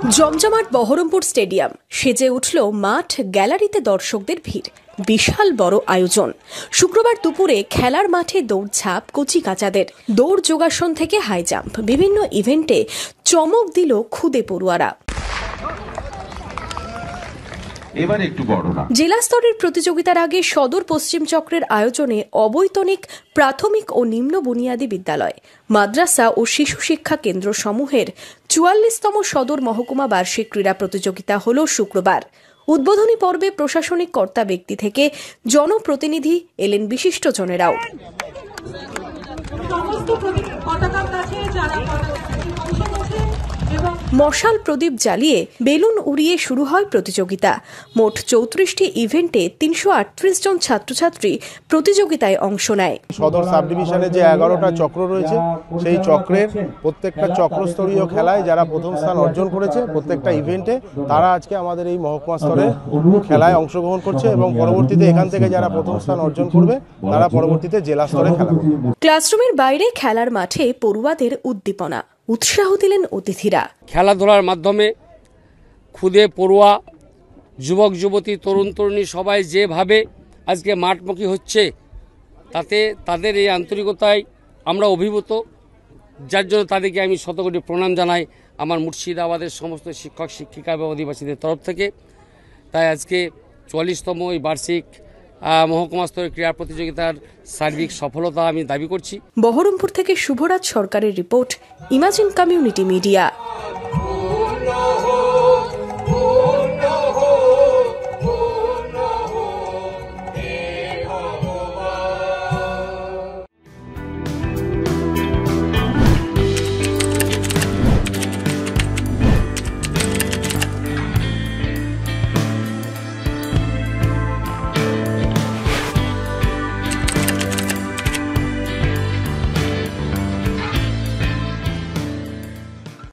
জমজমাট বহরমপুর স্টেডিয়াম, সেজে উঠল মাঠ, গ্যালারিতে দর্শকদের ভিড়, বিশাল বড় আয়োজন। শুক্রবার দুপুরে খেলার মাঠে দৌড়ঝাঁপ কচিকাঁচাদের, দৌড় যোগাসন থেকে হাই জাম্প, বিভিন্ন ইভেন্টে চমক দিল খুদে পড়ুয়ারা। জেলা স্তরের প্রতিযোগিতার আগে সদর পশ্চিম চক্রের আয়োজনে অবৈতনিক প্রাথমিক ও নিম্ন বুনিয়াদী বিদ্যালয়, মাদ্রাসা ও শিশু শিক্ষা কেন্দ্র সমূহের ৪৪তম সদর মহকুমা বার্ষিক ক্রীড়া প্রতিযোগিতা হল শুক্রবার। উদ্বোধনী পর্বে প্রশাসনিক কর্তা ব্যক্তি থেকে জনপ্রতিনিধি এলেন বিশিষ্টজনেরাও। মশাল প্রদীপ জ্বালিয়ে বেলুন উড়িয়ে শুরু হয় প্রতিযোগিতা। মোট ৩৪টি ইভেন্টে ৩৩৮ জন ছাত্রছাত্রী প্রতিযোগিতায় অংশ নেয়। সদর সাব ডিভিশনে যে ১১টা চক্র রয়েছে, সেই চক্রের প্রত্যেকটা চক্রস্তরীয় খেলায় যারা প্রথম স্থান অর্জন করেছে, প্রত্যেকটা ইভেন্টে তারা আজকে আমাদের এই মহকুমা স্তরে খেলায় অংশগ্রহণ করছে এবং পরবর্তীতে এখান থেকে যারা প্রথম স্থান অর্জন করবে তারা পরবর্তীতে জেলা স্তরে খেলা করবে। ক্লাসরুমের বাইরে খেলার মাঠে পড়ুয়াদের উদ্দীপনা, উৎসাহ দিলেন অতিথিরা। খেলাধুলার মাধ্যমে খুদে পড়ুয়া, যুবক যুবতী, তরুণ তরুণী সবাই যেভাবে আজকে মাঠমুখী হচ্ছে, তাতে তাদের এই আন্তরিকতায় আমরা অভিভূত, যার জন্য তাদেরকে আমি শতকোটি প্রণাম জানাই আমার মুর্শিদাবাদের সমস্ত শিক্ষক শিক্ষিকা এবং অধিবাসীদের তরফ থেকে। তাই আজকে ৪৪তম এই বার্ষিক মহকুমা স্তরের ক্রীড়া প্রতিযোগিতার সার্বিক সফলতা আমি দাবি করছি। বহরমপুর থেকে শুভরাজ সরকারের রিপোর্ট, ইমাজিন কমিউনিটি মিডিয়া।